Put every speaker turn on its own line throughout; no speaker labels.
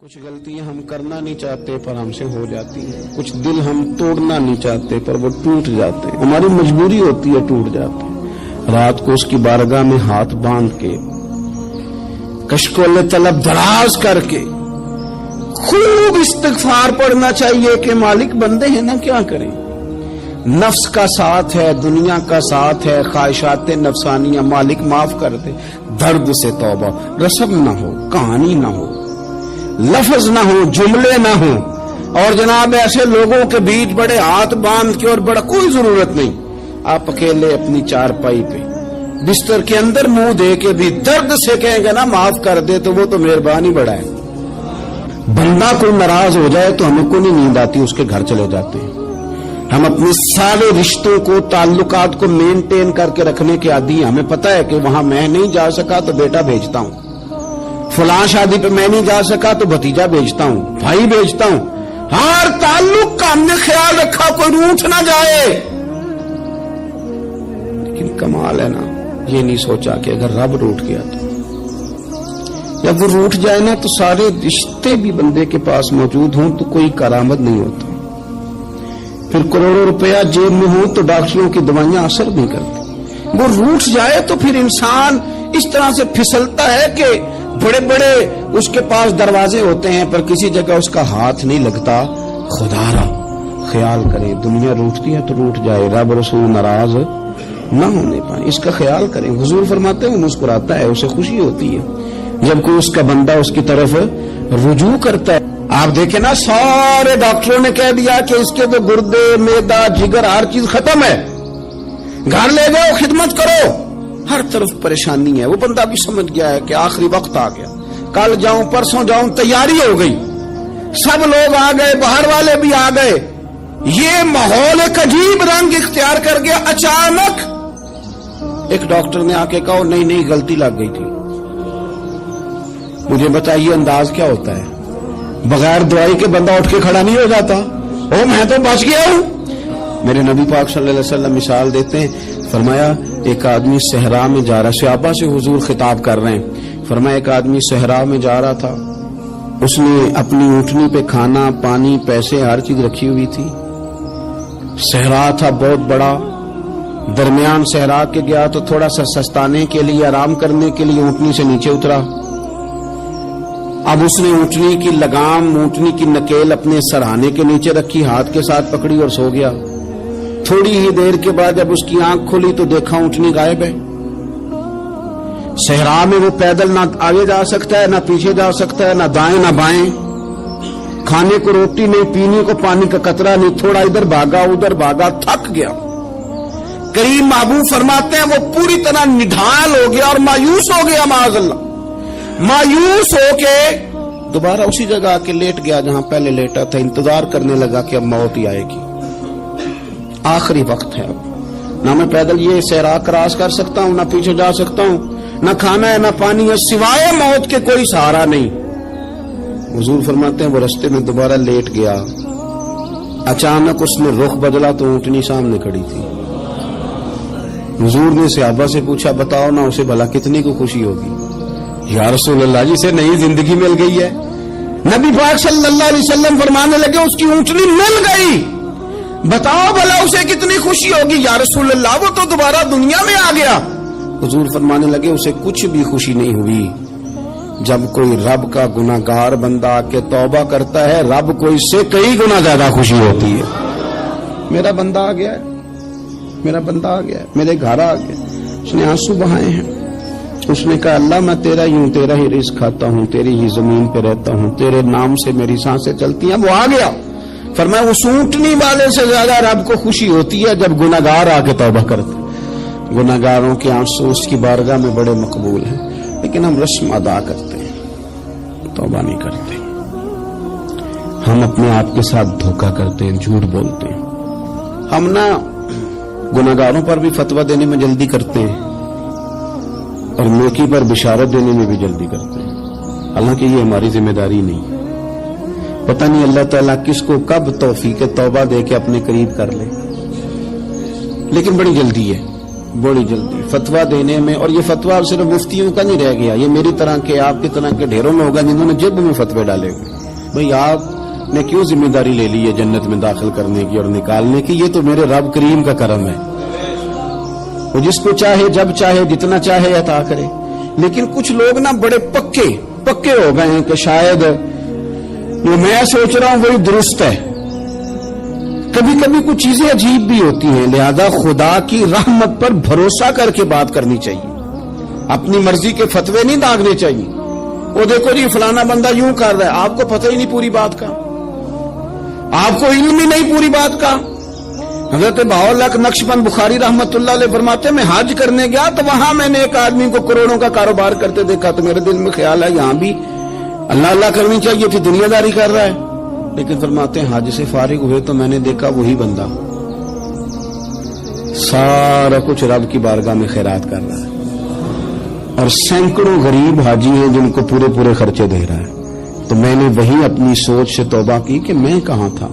کچھ غلطیاں ہم کرنا نہیں چاہتے پر ہم سے ہو جاتی ہیں، کچھ دل ہم توڑنا نہیں چاہتے پر وہ ٹوٹ جاتے ہیں، ہماری مجبوری ہوتی ہے ٹوٹ جاتے ہیں۔ رات کو اس کی بارگاہ میں ہاتھ باندھ کے کشکول طلب دراز کر کے خوب استغفار پڑھنا چاہیے کہ مالک بندے ہیں نا، کیا کریں، نفس کا ساتھ ہے، دنیا کا ساتھ ہے، خواہشات نفسانیہ، مالک معاف کر دے، درد سے توبہ، رسم نہ ہو، کہانی نہ ہو، لفظ نہ ہو، جملے نہ ہو، اور جناب ایسے لوگوں کے بیچ بڑے ہاتھ باندھ کے اور بڑا کوئی ضرورت نہیں، آپ اکیلے اپنی چارپائی پہ بستر کے اندر منہ دے کے بھی درد سے کہیں گے نا معاف کر دے تو وہ تو مہربانی بڑا ہے۔ بندہ کوئی ناراض ہو جائے تو ہمیں کو نہیں نیند آتی، اس کے گھر چلے جاتے ہیں۔ ہم اپنے سارے رشتوں کو، تعلقات کو مینٹین کر کے رکھنے کے عادی ہیں، ہمیں پتہ ہے کہ وہاں میں نہیں جا سکا تو بیٹا بھیجتا ہوں، فلاں شادی پہ میں نہیں جا سکا تو بھتیجا بھیجتا ہوں، بھائی بھیجتا ہوں، ہر تعلق کا ہم نے خیال رکھا کوئی روٹھ نہ جائے۔ لیکن کمال ہے نا، یہ نہیں سوچا کہ اگر رب روٹھ گیا تو جب وہ روٹھ جائے نا تو سارے رشتے بھی بندے کے پاس موجود ہوں تو کوئی کارآمد نہیں ہوتا، پھر کروڑوں روپیہ جیب میں ہوں تو ڈاکٹروں کی دوائیاں اثر نہیں کرتی۔ وہ روٹھ جائے تو پھر انسان اس طرح سے پھسلتا ہے کہ بڑے بڑے اس کے پاس دروازے ہوتے ہیں پر کسی جگہ اس کا ہاتھ نہیں لگتا۔ خدا را خیال کریں، دنیا روٹتی ہے تو روٹ جائے، رب رسول ناراض نہ ہونے پائیں، اس کا خیال کریں۔ حضور فرماتے ہیں وہ مسکراتا ہے، اسے خوشی ہوتی ہے جب کوئی اس کا بندہ اس کی طرف رجوع کرتا ہے۔ آپ دیکھیں نا، سارے ڈاکٹروں نے کہہ دیا کہ اس کے تو گردے، معدہ، جگر، ہر چیز ختم ہے، گھر لے جاؤ، خدمت کرو، ہر طرف پریشانی ہے۔ وہ بندہ بھی سمجھ گیا ہے کہ آخری وقت آ گیا، کل جاؤں پرسوں جاؤں، تیاری ہو گئی، سب لوگ آ گئے، باہر والے بھی آ گئے، یہ ماحول ایک عجیب رنگ اختیار کر گیا۔ اچانک ایک ڈاکٹر نے آ کے کہا نہیں نہیں غلطی لگ گئی تھی۔ مجھے بتائیے انداز کیا ہوتا ہے؟ بغیر دوائی کے بندہ اٹھ کے کھڑا نہیں ہو جاتا، او میں تو بچ گیا ہوں۔ میرے نبی پاک صلی اللہ علیہ وسلم مثال دیتے ہیں، فرمایا ایک آدمی صحرا میں جا رہا، صحابہ سے حضور خطاب کر رہے ہیں، فرمایا ایک آدمی صحرا میں جا رہا تھا، اس نے اپنی اونٹنی پہ کھانا، پانی، پیسے، ہر چیز رکھی ہوئی تھی، صحرا تھا بہت بڑا، درمیان صحرا کے گیا تو تھوڑا سا سستانے کے لیے، آرام کرنے کے لیے اونٹنی سے نیچے اترا۔ اب اس نے اونٹنی کی لگام، اونٹنی کی نکیل اپنے سرہانے کے نیچے رکھی، ہاتھ کے ساتھ پکڑی اور سو گیا۔ تھوڑی ہی دیر کے بعد جب اس کی آنکھ کھلی تو دیکھا اونٹنی غائب ہے۔ صحرا میں وہ پیدل نہ آگے جا سکتا ہے، نہ پیچھے جا سکتا ہے، نہ دائیں نہ بائیں، کھانے کو روٹی نہیں، پینے کو پانی کا قطرہ نہیں، تھوڑا ادھر بھاگا ادھر بھاگا، تھک گیا۔ کریم محبوب فرماتے ہیں وہ پوری طرح نڈھال ہو گیا اور مایوس ہو گیا، معاذ اللہ، مایوس ہو کے دوبارہ اسی جگہ آ کے لیٹ گیا جہاں پہلے لیٹا تھا، انتظار کرنے لگا کہ اب موت ہی آئے گی، آخری وقت ہے، اب نہ میں پیدل یہ صحرا کراس کر سکتا ہوں، نہ پیچھے جا سکتا ہوں، نہ کھانا ہے نہ پانی ہے، سوائے موت کے کوئی سہارا نہیں۔ حضور فرماتے ہیں وہ رستے میں دوبارہ لیٹ گیا، اچانک اس نے رخ بدلا تو اونٹنی سامنے کھڑی تھی۔ حضور نے صحابہ سے پوچھا بتاؤ نا اسے بھلا کتنی کو خوشی ہوگی؟ یا رسول اللہ جسے نئی زندگی مل گئی ہے۔ نبی پاک صلی اللہ علیہ وسلم فرمانے لگے اس کی اونٹنی مل گئی، بتاؤ بھلا اسے کتنی خوشی ہوگی؟ یا رسول اللہ وہ تو دوبارہ دنیا میں آ گیا۔ حضور فرمانے لگے اسے کچھ بھی خوشی نہیں ہوئی۔ جب کوئی رب کا گناہگار بندہ آ کے توبہ کرتا ہے، رب کو اس سے کئی گنا زیادہ خوشی ہوتی ہے۔ میرا بندہ آ گیا ہے، میرا بندہ آ گیا ہے، میرے گھر آ گیا، اس نے آنسو بہائے ہیں، اس نے کہا اللہ میں تیرا ہی ہوں، تیرا ہی رزق کھاتا ہوں، تیری ہی زمین پہ رہتا ہوں، تیرے نام سے میری سانسیں چلتی ہیں۔ وہ آ گیا۔ فرمایا اس اونٹنی والے سے زیادہ رب کو خوشی ہوتی ہے جب گناہگار آ کے توبہ کرتے۔ گناہگاروں کے آنسو اس کی بارگاہ میں بڑے مقبول ہیں، لیکن ہم رسم ادا کرتے ہیں، توبہ نہیں کرتے۔ ہم اپنے آپ کے ساتھ دھوکہ کرتے ہیں، جھوٹ بولتے ہیں۔ ہم نہ گناہگاروں پر بھی فتویٰ دینے میں جلدی کرتے ہیں اور نیکی پر بشارت دینے میں بھی جلدی کرتے ہیں، حالانکہ یہ ہماری ذمہ داری نہیں۔ پتہ نہیں اللہ تعالیٰ کس کو کب توفیق توبہ دے کے اپنے قریب کر لے، لیکن بڑی جلدی ہے، بڑی جلدی فتویٰ دینے میں۔ اور یہ فتویٰ صرف مفتیوں کا نہیں رہ گیا، یہ میری طرح کے، آپ کی طرح کے ڈھیروں لوگ ہیں جنہوں نے جیب میں فتوے ڈالے ہوئے۔ بھئی آپ نے کیوں ذمہ داری لے لی ہے جنت میں داخل کرنے کی اور نکالنے کی؟ یہ تو میرے رب کریم کا کرم ہے، وہ جس کو چاہے جب چاہے جتنا چاہے عطا کرے۔ لیکن کچھ لوگ نا بڑے پکے ہو گئے ہیں کہ شاید جو میں سوچ رہا ہوں وہی درست ہے۔ کبھی کبھی کچھ چیزیں عجیب بھی ہوتی ہیں، لہذا خدا کی رحمت پر بھروسہ کر کے بات کرنی چاہیے، اپنی مرضی کے فتوے نہیں داغنے چاہیے۔ وہ دیکھو جی فلانا بندہ یوں کر رہا ہے، آپ کو پتہ ہی نہیں پوری بات کا، آپ کو علم ہی نہیں پوری بات کا۔ حضرت بہاءاللہ نقشبند بخاری رحمت اللہ علیہ فرماتے ہیں میں حج کرنے گیا تو وہاں میں نے ایک آدمی کو کروڑوں کا کاروبار کرتے دیکھا، تو میرے دل میں خیال ہے یہاں بھی اللہ اللہ کرنی چاہیے تھی، دنیا داری کر رہا ہے۔ لیکن فرماتے ہیں حج سے فارغ ہوئے تو میں نے دیکھا وہی بندہ سارا کچھ رب کی بارگاہ میں خیرات کر رہا ہے، اور سینکڑوں غریب حاجی ہیں جن کو پورے خرچے دے رہا ہے۔ تو میں نے وہی اپنی سوچ سے توبہ کی کہ میں کہاں تھا،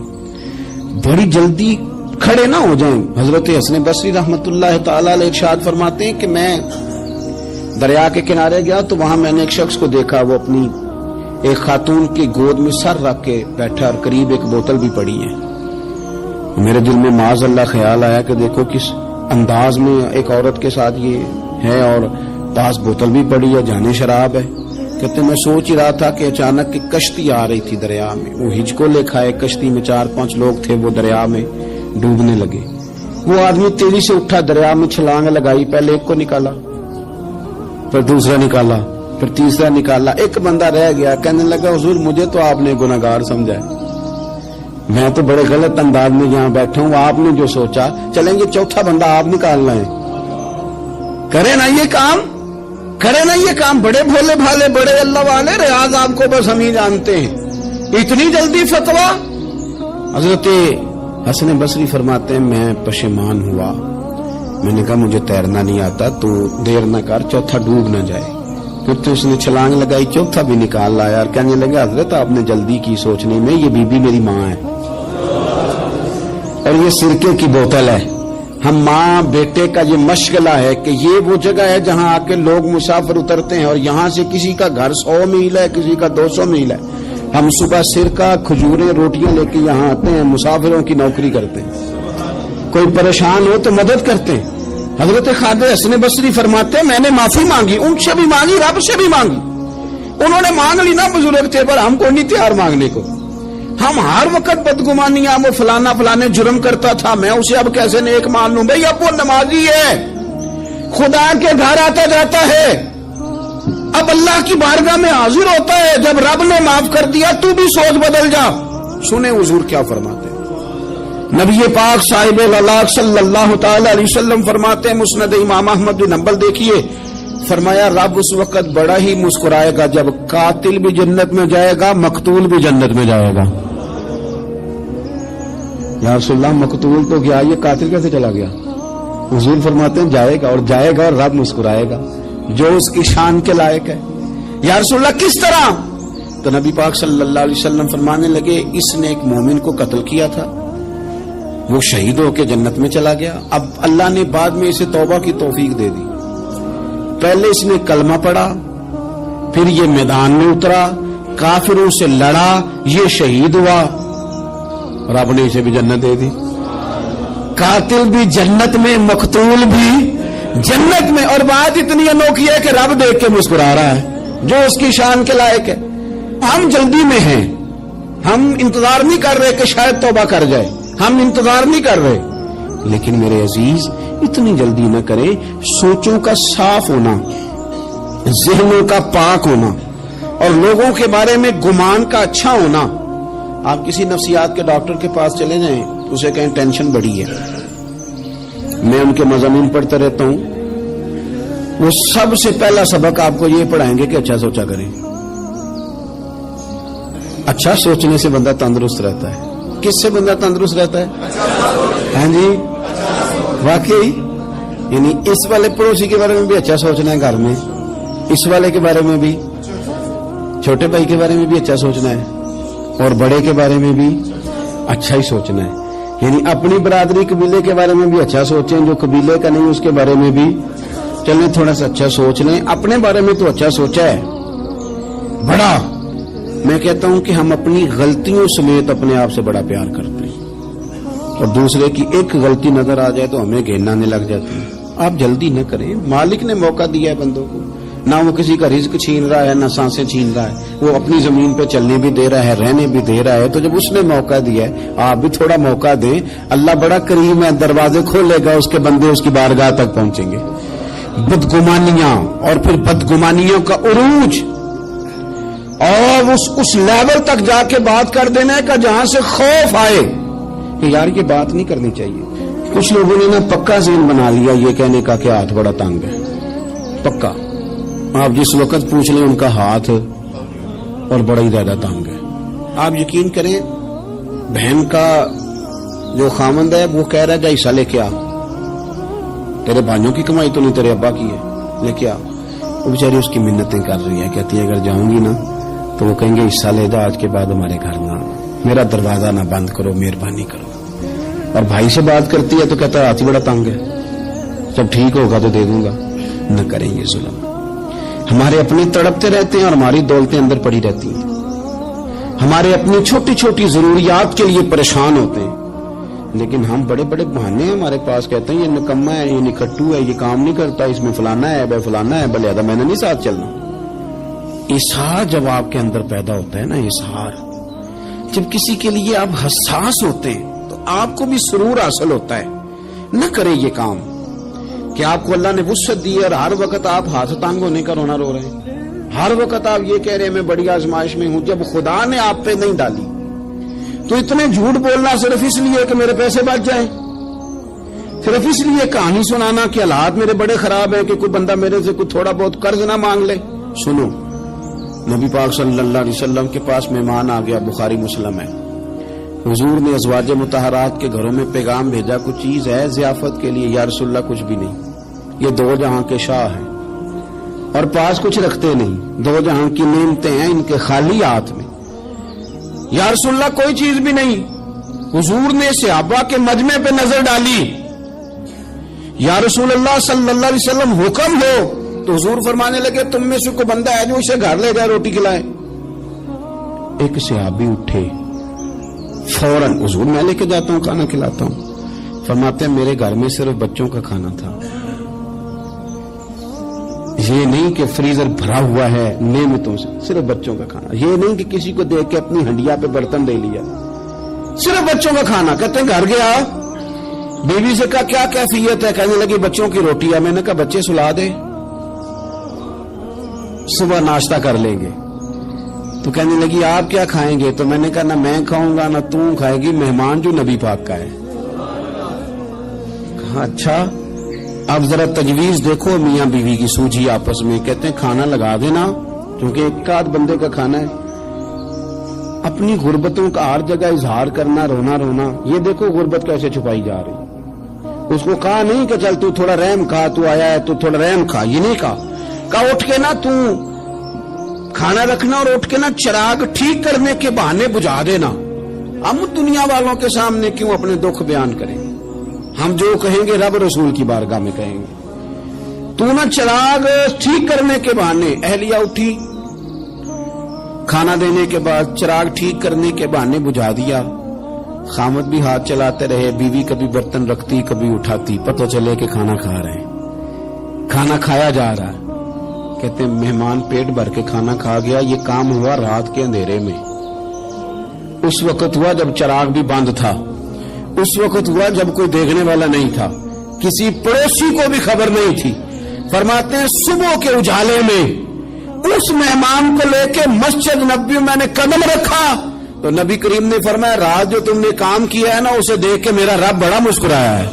بڑی جلدی کھڑے نہ ہو جائیں۔ حضرت حسن بصری رحمت اللہ تعالی علیہ ارشاد فرماتے ہیں کہ میں دریا کے کنارے گیا تو وہاں میں نے ایک شخص کو دیکھا، وہ اپنی ایک خاتون کی گود میں سر رکھ کے بیٹھا اور قریب ایک بوتل بھی پڑی ہے۔ میرے دل میں معاذ اللہ خیال آیا کہ دیکھو کس انداز میں ایک عورت کے ساتھ یہ ہے، اور پاس بوتل بھی پڑی ہے، جانے شراب ہے۔ کہتے میں سوچ ہی رہا تھا کہ اچانک کی کشتی آ رہی تھی دریا میں، وہ ہج کو لے کھائے، کشتی میں 4-5 لوگ تھے، وہ دریا میں ڈوبنے لگے۔ وہ آدمی تیزی سے اٹھا، دریا میں چھلانگ لگائی، پہلے ایک کو نکالا، پھر دوسرا نکالا، پھر تیسرا نکالا، ایک بندہ رہ گیا۔ کہنے لگا حضور مجھے تو آپ نے گناہگار سمجھا ہے، میں تو بڑے غلط انداز میں یہاں بیٹھا ہوں، آپ نے جو سوچا چلیں گے چوتھا بندہ آپ نکالنا ہے، کرے نا یہ کام، کرے نا یہ کام۔ بڑے بھولے بھالے بڑے اللہ والے، ریاض آپ کو بس ہم ہی جانتے ہیں، اتنی جلدی فتوا۔ حضرت حسن بصری فرماتے ہیں میں پشیمان ہوا، میں نے کہا مجھے تیرنا نہیں آتا، تو دیر نہ کر چوتھا ڈوب نہ جائے۔ پھر تو اس نے چھلانگ لگائی، چوتھا بھی نکال لایا، اور کہنے لگا حضرت آپ نے جلدی کی سوچنے میں، یہ بی بی میری ماں ہے اور یہ سرکے کی بوتل ہے۔ ہم ماں بیٹے کا یہ مشغلہ ہے کہ یہ وہ جگہ ہے جہاں آ کے لوگ مسافر اترتے ہیں، اور یہاں سے کسی کا گھر 100 میل ہے، کسی کا 200 میل ہے۔ ہم صبح سرکہ کھجوریں روٹیاں لے کے یہاں آتے ہیں، مسافروں کی نوکری کرتے ہیں، کوئی پریشان ہو تو مدد کرتے ہیں۔ حضرت خواجہ حسن بصری فرماتے ہیں میں نے معافی مانگی، ان سے بھی مانگی، رب سے بھی مانگی۔ انہوں نے مانگ لی نا بزرگ تھے، پر ہم کو نہیں تیار مانگنے کو۔ ہم ہر وقت بدگمانیاں، وہ فلانے جرم کرتا تھا، میں اسے اب کیسے نیک مان لوں؟ بھئی اب وہ نمازی ہے، خدا کے گھر آتا جاتا ہے، اب اللہ کی بارگاہ میں حاضر ہوتا ہے، جب رب نے معاف کر دیا تو بھی سوچ بدل جا۔ سنیں حضور کیا فرماتے ہیں، نبی پاک صاحب الاخلاق صلی اللہ تعالی علیہ وسلم فرماتے ہیں، مسند امام احمد بن حنبل دیکھیے، فرمایا رب اس وقت بڑا ہی مسکرائے گا جب قاتل بھی جنت میں جائے گا، مقتول بھی جنت میں جائے گا۔ یا رسول اللہ مقتول تو گیا، یہ قاتل کیسے چلا گیا؟ حضور فرماتے ہیں جائے گا، اور جائے گا اور رب مسکرائے گا، جو اس کی شان کے لائق ہے۔ یا رسول اللہ کس طرح؟ تو نبی پاک صلی اللہ علیہ وسلم فرمانے لگے اس نے ایک مومن کو قتل کیا تھا، وہ شہید ہو کے جنت میں چلا گیا، اب اللہ نے بعد میں اسے توبہ کی توفیق دے دی۔ پہلے اس نے کلمہ پڑھا، پھر یہ میدان میں اترا، کافروں سے لڑا، یہ شہید ہوا، رب نے اسے بھی جنت دے دی۔ قاتل بھی جنت میں، مقتول بھی جنت میں، اور بات اتنی انوکھی ہے کہ رب دیکھ کے مسکرا رہا ہے، جو اس کی شان کے لائق ہے۔ ہم جلدی میں ہیں، ہم انتظار نہیں کر رہے کہ شاید توبہ کر جائے، ہم انتظار نہیں کر رہے، لیکن میرے عزیز اتنی جلدی نہ کریں۔ سوچوں کا صاف ہونا، ذہنوں کا پاک ہونا، اور لوگوں کے بارے میں گمان کا اچھا ہونا۔ آپ کسی نفسیات کے ڈاکٹر کے پاس چلے جائیں، اسے کہیں ٹینشن بڑی ہے، میں ان کے مضامین پڑھتا رہتا ہوں، وہ سب سے پہلا سبق آپ کو یہ پڑھائیں گے کہ اچھا سوچا کریں۔ اچھا سوچنے سے بندہ تندرست رہتا ہے۔ کس سے بندہ تندرست رہتا ہے؟ ہاں جی واقعی، یعنی اس والے پڑوسی کے بارے میں بھی اچھا سوچنا ہے، گھر میں اس والے کے بارے میں بھی، چھوٹے بھائی کے بارے میں بھی اچھا سوچنا ہے، اور بڑے کے بارے میں بھی اچھا ہی سوچنا ہے۔ یعنی اپنی برادری قبیلے کے بارے میں بھی اچھا سوچیں، جو قبیلے کا نہیں اس کے بارے میں بھی چلیں تھوڑا سا اچھا سوچ لیں۔ اپنے بارے میں تو اچھا سوچا ہے، بڑا میں کہتا ہوں کہ ہم اپنی غلطیوں سمیت اپنے آپ سے بڑا پیار کرتے ہیں، اور دوسرے کی ایک غلطی نظر آ جائے تو ہمیں گھینانے لگ جاتی ہے۔ آپ جلدی نہ کریں، مالک نے موقع دیا ہے بندوں کو، نہ وہ کسی کا رزق چھین رہا ہے نہ سانسیں چھین رہا ہے، وہ اپنی زمین پہ چلنے بھی دے رہا ہے، رہنے بھی دے رہا ہے، تو جب اس نے موقع دیا ہے آپ بھی تھوڑا موقع دیں۔ اللہ بڑا کریم ہے، دروازے کھولے گا، اس کے بندے اس کی بارگاہ تک پہنچیں گے۔ بدگمانیاں اور پھر بدگمانیوں کا عروج اور اس لیول تک جا کے بات کر دینا کا جہاں سے خوف آئے کہ یار یہ بات نہیں کرنی چاہیے۔ کچھ لوگوں نے نا پکا ذہن بنا لیا یہ کہنے کا کہ ہاتھ بڑا تنگ ہے، پکا، آپ جس وقت پوچھ لیں ان کا ہاتھ اور بڑا ہی زیادہ تنگ ہے۔ آپ یقین کریں بہن کا جو خامند ہے وہ کہہ رہا ہے جا حصہ لے کے آ، تیرے بھائیوں کی کمائی تو نہیں تیرے ابا کی ہے، لے کے آ۔ وہ بیچاری اس کی منتیں کر رہی ہے، کہتی ہے اگر جاؤں گی نا تو وہ کہیں گے حصہ لے جا، آج کے بعد ہمارے گھر نہ، میرا دروازہ نہ بند کرو، مہربانی کرو۔ اور بھائی سے بات کرتی ہے تو کہتا ہے ہاتھ ہی بڑا تنگ ہے، جب ٹھیک ہوگا تو دے دوں گا۔ نہ کریں یہ ظلم، ہمارے اپنے تڑپتے رہتے ہیں اور ہماری دولتیں اندر پڑی رہتی ہیں، ہمارے اپنی چھوٹی چھوٹی ضروریات کے لیے پریشان ہوتے ہیں، لیکن ہم بڑے بڑے بہانے ہیں ہمارے پاس، کہتے ہیں یہ نکما ہے، یہ نکھٹو ہے، یہ کام نہیں کرتا، اس میں فلانا ہے، بے فلانا ہے، بلے میں نے نہیں ساتھ چلنا۔ اظہار جب آپ کے اندر پیدا ہوتا ہے نا، اظہار جب کسی کے لیے آپ حساس ہوتے ہیں تو آپ کو بھی سرور حاصل ہوتا ہے۔ نہ کریں یہ کام کہ آپ کو اللہ نے وسعت دی اور ہر وقت آپ ہاتھ تانگ ہونے کا رونا رو رہے ہیں، ہر وقت آپ یہ کہہ رہے ہیں میں بڑی آزمائش میں ہوں، جب خدا نے آپ پہ نہیں ڈالی تو اتنے جھوٹ بولنا صرف اس لیے کہ میرے پیسے بچ جائیں، صرف اس لیے کہانی سنانا کہ حالات میرے بڑے خراب ہیں کہ کوئی بندہ میرے سے کوئی تھوڑا بہت قرض نہ مانگ لے۔ سنو، نبی پاک صلی اللہ علیہ وسلم کے پاس مہمان آ گیا، بخاری مسلم ہے، حضور نے ازواج مطہرات کے گھروں میں پیغام بھیجا کچھ چیز ہے ضیافت کے لیے، یا رسول اللہ کچھ بھی نہیں، یہ دو جہاں کے شاہ ہیں اور پاس کچھ رکھتے نہیں، دو جہاں کی نعمتیں ہیں ان کے خالی ہاتھ میں، یا رسول اللہ کوئی چیز بھی نہیں۔ حضور نے صحابہ کے مجمع پہ نظر ڈالی، یا رسول اللہ صلی اللہ علیہ وسلم حکم ہو، تو حضور فرمانے لگے تم میں سے کوئی بندہ ہے جو اسے گھر لے جائے روٹی کھلائے۔ ایک صحابی اٹھے فوراً، حضور میں لے کے جاتا ہوں کھانا کھلاتا ہوں، فرماتے ہیں میرے گھر میں صرف بچوں کا کھانا تھا، یہ نہیں کہ فریزر بھرا ہوا ہے نعمتوں سے، صرف بچوں کا کھانا، یہ نہیں کہ کسی کو دیکھ کے اپنی ہنڈیا پہ برتن دے لیا، صرف بچوں کا کھانا۔ کہتے ہیں گھر گیا، بیوی سے کہا کیا کیفیت ہے، کہنے لگی بچوں کی روٹی ہے۔ میں نے کہا بچے سلا دے، صبح ناشتہ کر لیں گے۔ تو کہنے لگی آپ کیا کھائیں گے؟ تو میں نے کہا نہ میں کھاؤں گا نہ تم کھائے گی، مہمان جو نبی پاک کا ہے۔ کہا اچھا، اب ذرا تجویز دیکھو میاں بیوی کی سوجھی آپس میں۔ کہتے ہیں کھانا لگا دینا، کیونکہ ایک آدھ بندے کا کھانا ہے۔ اپنی غربتوں کا ہر جگہ اظہار کرنا، رونا رونا، یہ دیکھو غربت کیسے چھپائی جا رہی۔ اس کو کہا نہیں کہ چل تو تھوڑا رحم کھا، تو آیا ہے تو تھوڑا رحم کھا، یہ نہیں کہا اٹھ کے نا تو کھانا رکھنا اور اٹھ کے نا چراغ ٹھیک کرنے کے بہانے بجھا دینا۔ ہم دنیا والوں کے سامنے کیوں اپنے دکھ بیان کریں؟ ہم جو کہیں گے رب رسول کی بارگاہ میں کہیں گے۔ تو نا چراغ ٹھیک کرنے کے بہانے، اہلیہ اٹھی، کھانا دینے کے بعد چراغ ٹھیک کرنے کے بہانے بجھا دیا۔ خامد بھی ہاتھ چلاتے رہے، بیوی کبھی برتن رکھتی کبھی اٹھاتی، پتہ چلے کہ کھانا کھا رہے ہیں، کھانا کھایا جا رہا ہے۔ کہتے ہیں مہمان پیٹ بھر کے کھانا کھا گیا۔ یہ کام ہوا رات کے اندھیرے میں، اس وقت ہوا جب چراغ بھی بند تھا، اس وقت ہوا جب کوئی دیکھنے والا نہیں تھا، کسی پڑوسی کو بھی خبر نہیں تھی۔ فرماتے ہیں صبح کے اجالے میں اس مہمان کو لے کے مسجد نبوی میں نے قدم رکھا تو نبی کریم نے فرمایا رات جو تم نے کام کیا ہے نا اسے دیکھ کے میرا رب بڑا مسکرایا ہے،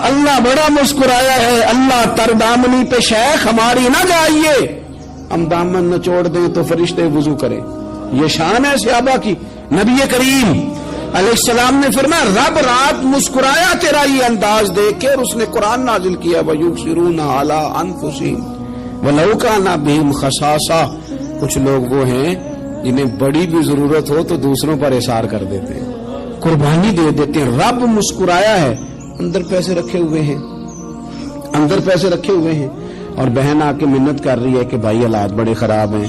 اللہ بڑا مسکرایا ہے۔ اللہ تر دامنی پہ شیخ ہماری نہ جائیے، ہم دامن نہ چھوڑ دیں تو فرشتے وضو کریں۔ یہ شان ہے صحابہ کی۔ نبی کریم علیہ السلام نے فرمایا رب رات مسکرایا تیرا یہ انداز دیکھ کے، اور اس نے قرآن نازل کیا وَيُبْصِرُونَ عَلَىٰ أَنفُسِهِمْ وَلَوْ كَانَ بِهِمْ خَصَاصَةٌ۔ کچھ لوگ وہ ہیں جنہیں بڑی بھی ضرورت ہو تو دوسروں پر احسار کر دیتے ہیں، قربانی دے دیتے ہیں۔ رب مسکرایا ہے، اندر پیسے رکھے ہوئے ہیں، اندر پیسے رکھے ہوئے ہیں، اور بہن آ کے منت کر رہی ہے کہ بھائی حالات بڑے خراب ہیں،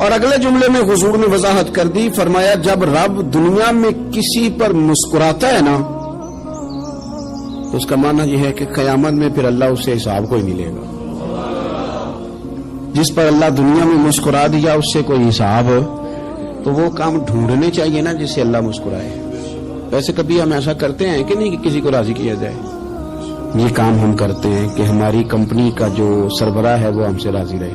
اور اگلے جملے میں حضور نے وضاحت کر دی، فرمایا جب رب دنیا میں کسی پر مسکراتا ہے نا تو اس کا معنی یہ ہے کہ قیامت میں پھر اللہ اسے حساب کوئی نہیں لے گا۔ جس پر اللہ دنیا میں مسکرا دیا اس سے کوئی حساب، تو وہ کام ڈھونڈنے چاہیے نا جس سے اللہ مسکرائے۔ ویسے کبھی ہم ایسا کرتے ہیں کہ نہیں کہ کسی کو راضی کیا جائے؟ یہ کام ہم کرتے ہیں کہ ہماری کمپنی کا جو سربراہ ہے وہ ہم سے راضی رہے،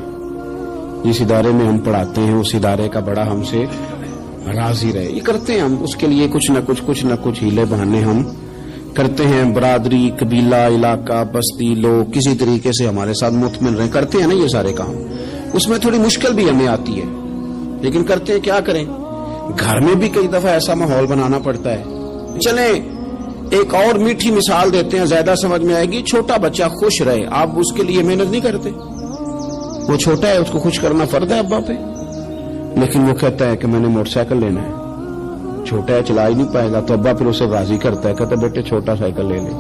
جس ادارے میں ہم پڑھاتے ہیں اس ادارے کا بڑا ہم سے راضی رہے۔ یہ کرتے ہیں ہم، اس کے لیے کچھ نہ کچھ ہیلے بہانے ہم کرتے ہیں۔ برادری، قبیلہ، علاقہ، بستی، لوگ کسی طریقے سے ہمارے ساتھ مطمئن رہیں، کرتے ہیں نا یہ سارے کام۔ اس میں تھوڑی مشکل بھی ہمیں آتی ہے لیکن کرتے ہیں، کیا کریں۔ گھر میں بھی کئی دفعہ ایسا ماحول بنانا پڑتا ہے۔ چلیں ایک اور میٹھی مثال دیتے ہیں، زیادہ سمجھ میں آئے گی۔ چھوٹا بچہ خوش رہے، آپ اس کے لیے محنت نہیں کرتے؟ وہ چھوٹا ہے، اس کو خوش کرنا فرض ہے ابا پہ، لیکن وہ کہتا ہے کہ میں نے موٹر سائیکل لینا ہے۔ چھوٹا ہے، چلا ہی نہیں پائے گا، تو ابا پھر اسے راضی کرتا ہے، کہتا ہے بیٹے چھوٹا سائیکل لے لے،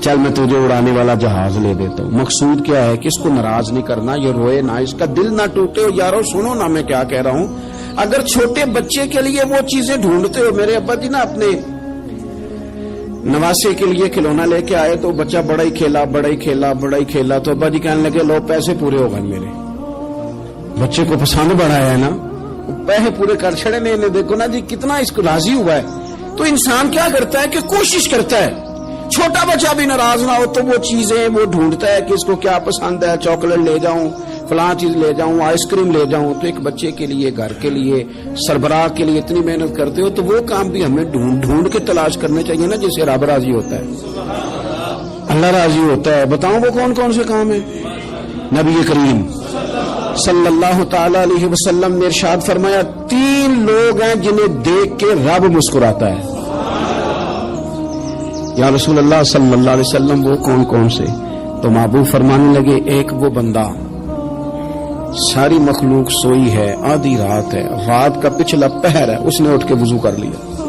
چل میں تجھے اڑانے والا جہاز لے دیتا ہوں۔ مقصود کیا ہے کہ اس کو ناراض نہیں کرنا، یہ روئے نہ، اس کا دل نہ ٹوٹے۔ یارو سنو نا میں کیا کہہ رہا ہوں، اگر چھوٹے بچے کے لیے وہ چیزیں ڈھونڈتے ہو، میرے ابا جی نا اپنے نواسے کے لیے کھلونا لے کے آئے تو بچہ بڑا ہی کھیلا تو ابا جی کہنے لگے لو پیسے پورے ہو گئے میرے۔ بچے کو پسند بڑا ہے نا، پیسے پورے کر چھڑے نے، دیکھو نا جی کتنا اس کو راضی ہوا ہے۔ تو انسان کیا کرتا ہے کہ کوشش کرتا ہے، چھوٹا بچہ بھی ناراض نہ ہو تو وہ چیزیں وہ ڈھونڈتا ہے کہ اس کو کیا پسند ہے، چاکلیٹ لے جاؤں، فلاں چیز لے جاؤں، آئس کریم لے جاؤں۔ تو ایک بچے کے لیے، گھر کے لیے، سربراہ کے لیے اتنی محنت کرتے ہو تو وہ کام بھی ہمیں ڈھونڈ کے تلاش کرنے چاہیے نا جس سے رب راضی ہوتا ہے، اللہ راضی ہوتا ہے۔ بتاؤں وہ کون کون سے کام ہیں؟ نبی کریم صلی اللہ تعالی علیہ وسلم نے ارشاد فرمایا 3 لوگ ہیں جنہیں دیکھ کے رب مسکراتا ہے۔ یا رسول اللہ صلی اللہ علیہ وسلم وہ کون کون سے؟ تو محبوب فرمانے لگے ایک وہ بندہ ساری مخلوق سوئی ہے، آدھی رات ہے، رات کا پچھلا پہر ہے، اس نے اٹھ کے وضو کر لیا،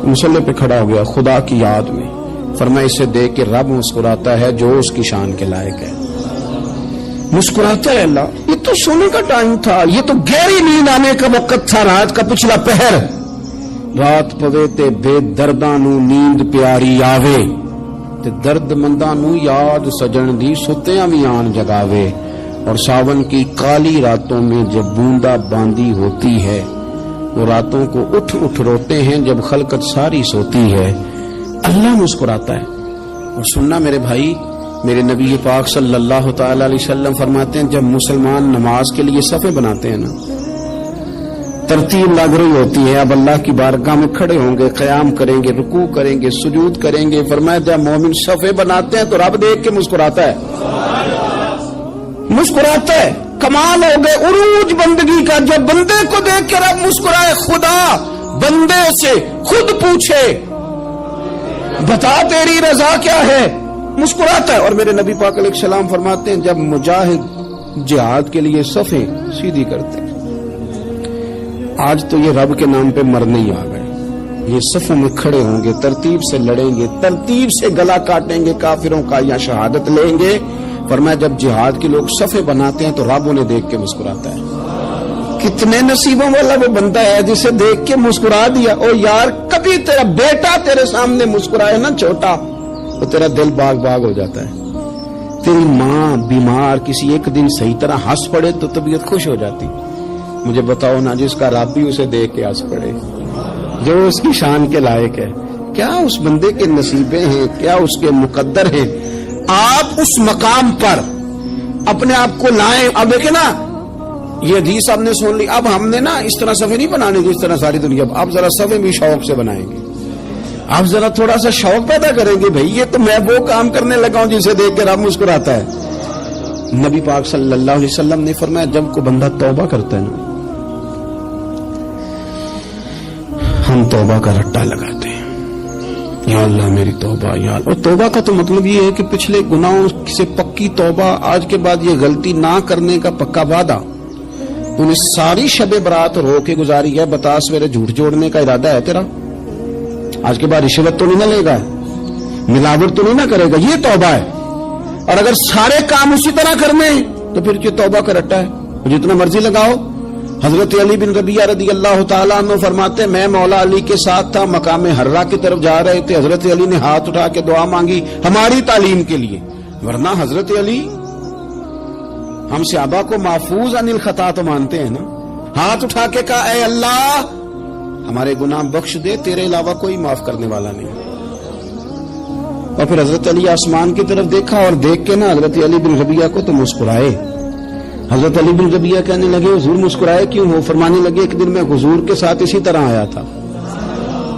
مصلی پہ کھڑا ہو گیا خدا کی یاد میں، فرمایا اسے دیکھ کے رب مسکراتا ہے جو اس کی شان کے لائق ہے۔ مسکراتا ہے اللہ۔ یہ تو سونے کا ٹائم تھا، یہ تو گہری نیند آنے کا وقت تھا، رات کا پچھلا پہر۔ رات پوے تے بے درداں نو نیند پیاری آوے، تے درد منداں نو یاد سجن دی ستیاں وی آن جگاوے۔ اور ساون کی کالی راتوں میں جب بوندا باندی ہوتی ہے، وہ راتوں کو اٹھ اٹھ روتے ہیں جب خلقت ساری سوتی ہے۔ اللہ مسکراتا ہے۔ اور سننا میرے بھائی، میرے نبی پاک صلی اللہ تعالی علیہ وسلم فرماتے ہیں جب مسلمان نماز کے لیے صفیں بناتے ہیں نا، ترتیب لگ رہی ہوتی ہے، اب اللہ کی بارگاہ میں کھڑے ہوں گے، قیام کریں گے، رکوع کریں گے، سجود کریں گے، فرمایا جب مومن صفیں بناتے ہیں تو رب دیکھ کے مسکراتا ہے، مسکراتا ہے۔ کمال ہو گئے عروج بندگی کا، جب بندے کو دیکھ کے رب مسکرائے۔ خدا بندے سے خود پوچھے بتا تیری رضا کیا ہے، مسکراتا ہے۔ اور میرے نبی پاک علیہ السلام فرماتے ہیں جب مجاہد جہاد کے لیے صفیں سیدھی کرتے ہیں، آج تو یہ رب کے نام پہ مرنے ہی آ گئے، یہ صفوں میں کھڑے ہوں گے، ترتیب سے لڑیں گے، ترتیب سے گلا کاٹیں گے کافروں کا یا شہادت لیں گے۔ فرمایا جب جہاد کے لوگ صفیں بناتے ہیں تو رب انہیں دیکھ کے مسکراتا ہے۔ کتنے نصیبوں والا وہ بندہ ہے جسے دیکھ کے مسکرا دیا۔ او یار کبھی تیرا بیٹا تیرے سامنے مسکرائے نا چھوٹا، تو تیرا دل باغ باغ ہو جاتا ہے۔ تیری ماں بیمار کسی ایک دن صحیح طرح ہنس پڑے تو طبیعت خوش ہو جاتی۔ مجھے بتاؤ نا جس کا رب بھی اسے دیکھ کے ہنس پڑے، جو اس کی شان کے لائق ہے، کیا اس بندے کے نصیبیں ہیں، کیا اس کے مقدر ہیں۔ آپ اس مقام پر اپنے آپ کو لائیں۔ اب دیکھیں نا یہ حدیث آپ نے سن لی، اب ہم نے نا اس طرح صفحے نہیں بنانے جس طرح ساری دنیا، اب ذرا صفحے بھی شوق سے بنائیں گے، آپ ذرا تھوڑا سا شوق پیدا کریں گے، بھئی یہ تو میں وہ کام کرنے لگا ہوں جسے دیکھ کے رب مسکراتا ہے۔ نبی پاک صلی اللہ علیہ وسلم نے فرمایا جب کوئی بندہ توبہ کرتا ہے نا، ہم توبہ کا رٹا لگاتے ہیں، یا اللہ میری توبہ یا اللہ۔ اور توبہ کا تو مطلب یہ ہے کہ پچھلے گناہوں سے پکی توبہ، آج کے بعد یہ غلطی نہ کرنے کا پکا وعدہ۔ تو نے ساری شب برات رو کے گزاری ہے، بتا سویرے جھوٹ جوڑنے کا ارادہ ہے تیرا، آج کے بعد رشوت تو نہیں نہ لے گا، ملاوٹ تو نہیں نہ کرے گا، یہ توبہ ہے۔ اور اگر سارے کام اسی طرح کرنے تو پھر یہ توبہ کا رٹا ہے۔ جتنا مرضی لگاؤ. حضرت علی بن ربیعہ رضی اللہ تعالیٰ عنہ فرماتے میں مولا علی کے ساتھ تھا, مقام حرہ کی طرف جا رہے تھے, حضرت علی نے ہاتھ اٹھا کے دعا مانگی ہماری تعلیم کے لیے, ورنہ حضرت علی ہم صحابہ کو محفوظ عن الخطا تو مانتے ہیں نا. ہاتھ اٹھا کے کہا اے اللہ ہمارے گناہ بخش دے, تیرے علاوہ کوئی معاف کرنے والا نہیں. اور پھر حضرت علی آسمان کی طرف دیکھا اور دیکھ کے نا حضرت علی بن ربیعہ کو تو مسکرائے. حضرت علی بن ربیعہ کہنے لگے حضور مسکرائے کیوں ہو؟ فرمانے لگے ایک دن میں حضور کے ساتھ اسی طرح آیا تھا,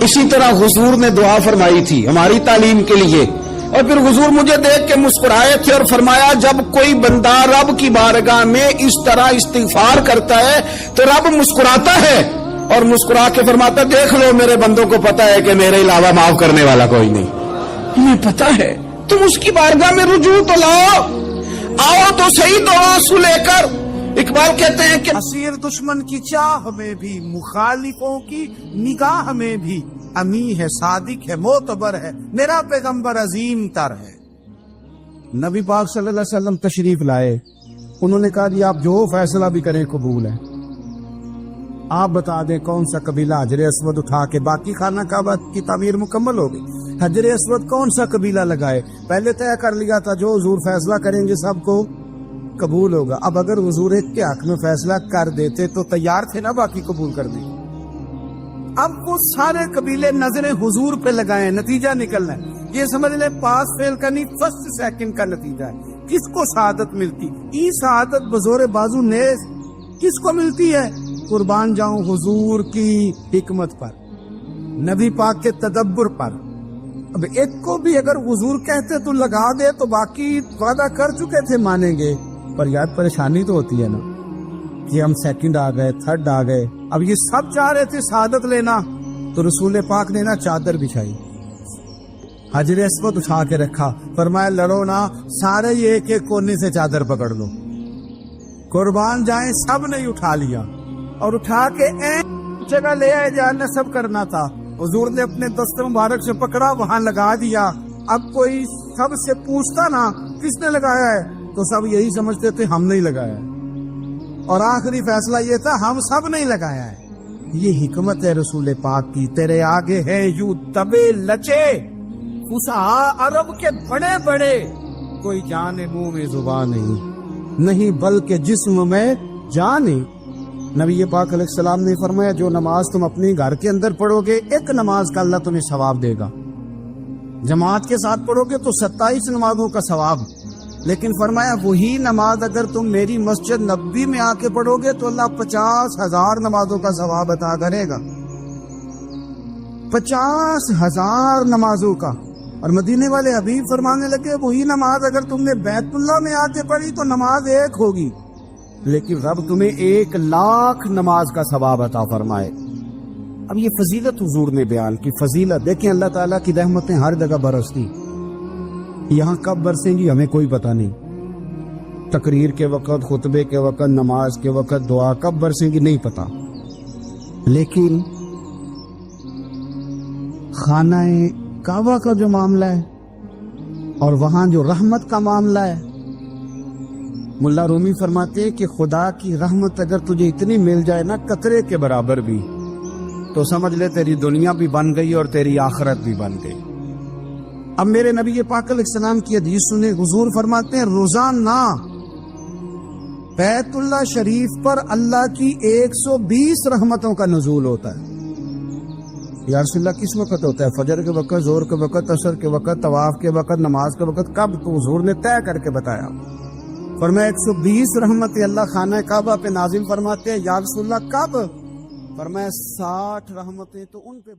اسی طرح حضور نے دعا فرمائی تھی ہماری تعلیم کے لیے, اور پھر حضور مجھے دیکھ کے مسکرائے تھے اور فرمایا جب کوئی بندہ رب کی بارگاہ میں اس طرح استغفار کرتا ہے تو رب مسکراتا ہے, اور مسکرا کے فرماتا دیکھ لو میرے بندوں کو پتا ہے کہ میرے علاوہ معاف کرنے والا کوئی نہیں. تمہیں پتا ہے تم اس کی بارگاہ میں رجوع تو لاؤ, آؤ تو صحیح دعا سو لے کر. اقبال کہتے ہیں کہ
اسیر دشمن کی چاہ میں بھی, مخالفوں کی نگاہ میں بھی, امی ہے صادق ہے معتبر ہے, میرا پیغمبر عظیم تر ہے. نبی پاک صلی اللہ علیہ وسلم تشریف لائے, انہوں نے کہا جی آپ جو فیصلہ بھی کریں قبول ہے. آپ بتا دیں کون سا قبیلہ حجر اسود اٹھا کے باقی خانہ کعبہ کی تعمیر مکمل ہوگی, حجر اسود کون سا قبیلہ لگائے, پہلے طے کر لیا تھا جو حضور فیصلہ کریں گے سب کو قبول ہوگا. اب اگر حضور ایک کے حق میں فیصلہ کر دیتے تو تیار تھے نا باقی قبول کر دیں. اب وہ سارے قبیلے نظریں حضور پہ لگائیں, نتیجہ نکلنا ہے. یہ سمجھ لیں پاس فیل کا نہیں, فرسٹ سیکنڈ کا نتیجہ ہے. کس کو شہادت ملتی؟ یہ شہادت بزور بازو نیز کس کو ملتی ہے؟ قربان جاؤں حضور کی حکمت پر, نبی پاک کے تدبر پر. اب ایک کو بھی اگر حضور کہتے تو لگا دے تو باقی وعدہ کر چکے تھے مانیں گے, پر یار پریشانی تو ہوتی ہے نا کہ ہم سیکنڈ آ گئے, تھرڈ آ گئے. اب یہ سب چاہ رہے تھے شہادت لینا, تو رسول پاک نے نا چادر بچھائی, حجر اسود اٹھا کے رکھا, فرمایا لڑو نا, سارے یہ ایک ایک کونے سے چادر پکڑ لو. قربان جائیں سب نے اٹھا لیا اور اٹھا کے جگہ لے آئے جہاں نصب کرنا تھا. حضور نے اپنے دست مبارک سے پکڑا, وہاں لگا دیا. اب کوئی سب سے پوچھتا نا کس نے لگایا ہے تو سب یہی سمجھتے تھے ہم نہیں لگایا ہے, اور آخری فیصلہ یہ تھا ہم سب نہیں لگایا ہے. یہ حکمت ہے رسول پاک کی. تیرے آگے ہے یوں دبے لچے فصحا عرب کے بڑے بڑے, کوئی جانے منہ میں زبان نہیں بلکہ جسم میں جان. نبی پاک علیہ السلام نے فرمایا جو نماز تم اپنے گھر کے اندر پڑھو گے ایک نماز کا اللہ تمہیں ثواب دے گا, جماعت کے ساتھ پڑھو گے تو 27 نمازوں کا ثواب. لیکن فرمایا وہی نماز اگر تم میری مسجد نبوی میں آ کے پڑھو گے تو اللہ 50,000 نمازوں کا ثواب عطا کرے گا. 50,000 نمازوں کا. اور مدینے والے حبیب فرمانے لگے وہی نماز اگر تم نے بیت اللہ میں آ کے پڑھی تو نماز ایک ہوگی, لیکن رب تمہیں 1,00,000 نماز کا ثواب عطا فرمائے. اب یہ فضیلت حضور نے بیان کی. فضیلت دیکھیں, اللہ تعالیٰ کی رحمتیں ہر جگہ برستی. یہاں کب برسیں گی ہمیں کوئی پتہ نہیں. تقریر کے وقت, خطبے کے وقت, نماز کے وقت, دعا کب برسیں گی نہیں پتہ. لیکن خانہ کعبہ کا جو معاملہ ہے اور وہاں جو رحمت کا معاملہ ہے, ملا رومی فرماتے ہیں کہ خدا کی رحمت اگر تجھے اتنی مل جائے نا قطرے کے برابر بھی, تو سمجھ لے تیری دنیا بھی بن گئی اور تیری آخرت بھی بن گئی. اب میرے نبی پاک علیہ السلام کی حدیث سنیں, حضور فرماتے ہیں روزانہ بیت اللہ شریف پر اللہ کی 120 رحمتوں کا نزول ہوتا ہے. یا رسول اللہ کس وقت ہوتا ہے؟ فجر کے وقت, ظہر کے وقت, عصر کے وقت, طواف کے وقت, نماز کے وقت. کب؟ تو حضور نے طے کر کے بتایا. فرمایا 120 رحمتیں اللہ خانہ کعبہ پہ نازل فرماتے ہیں. یا رسول اللہ کب؟ فرمایا 60 رحمتیں تو ان پہ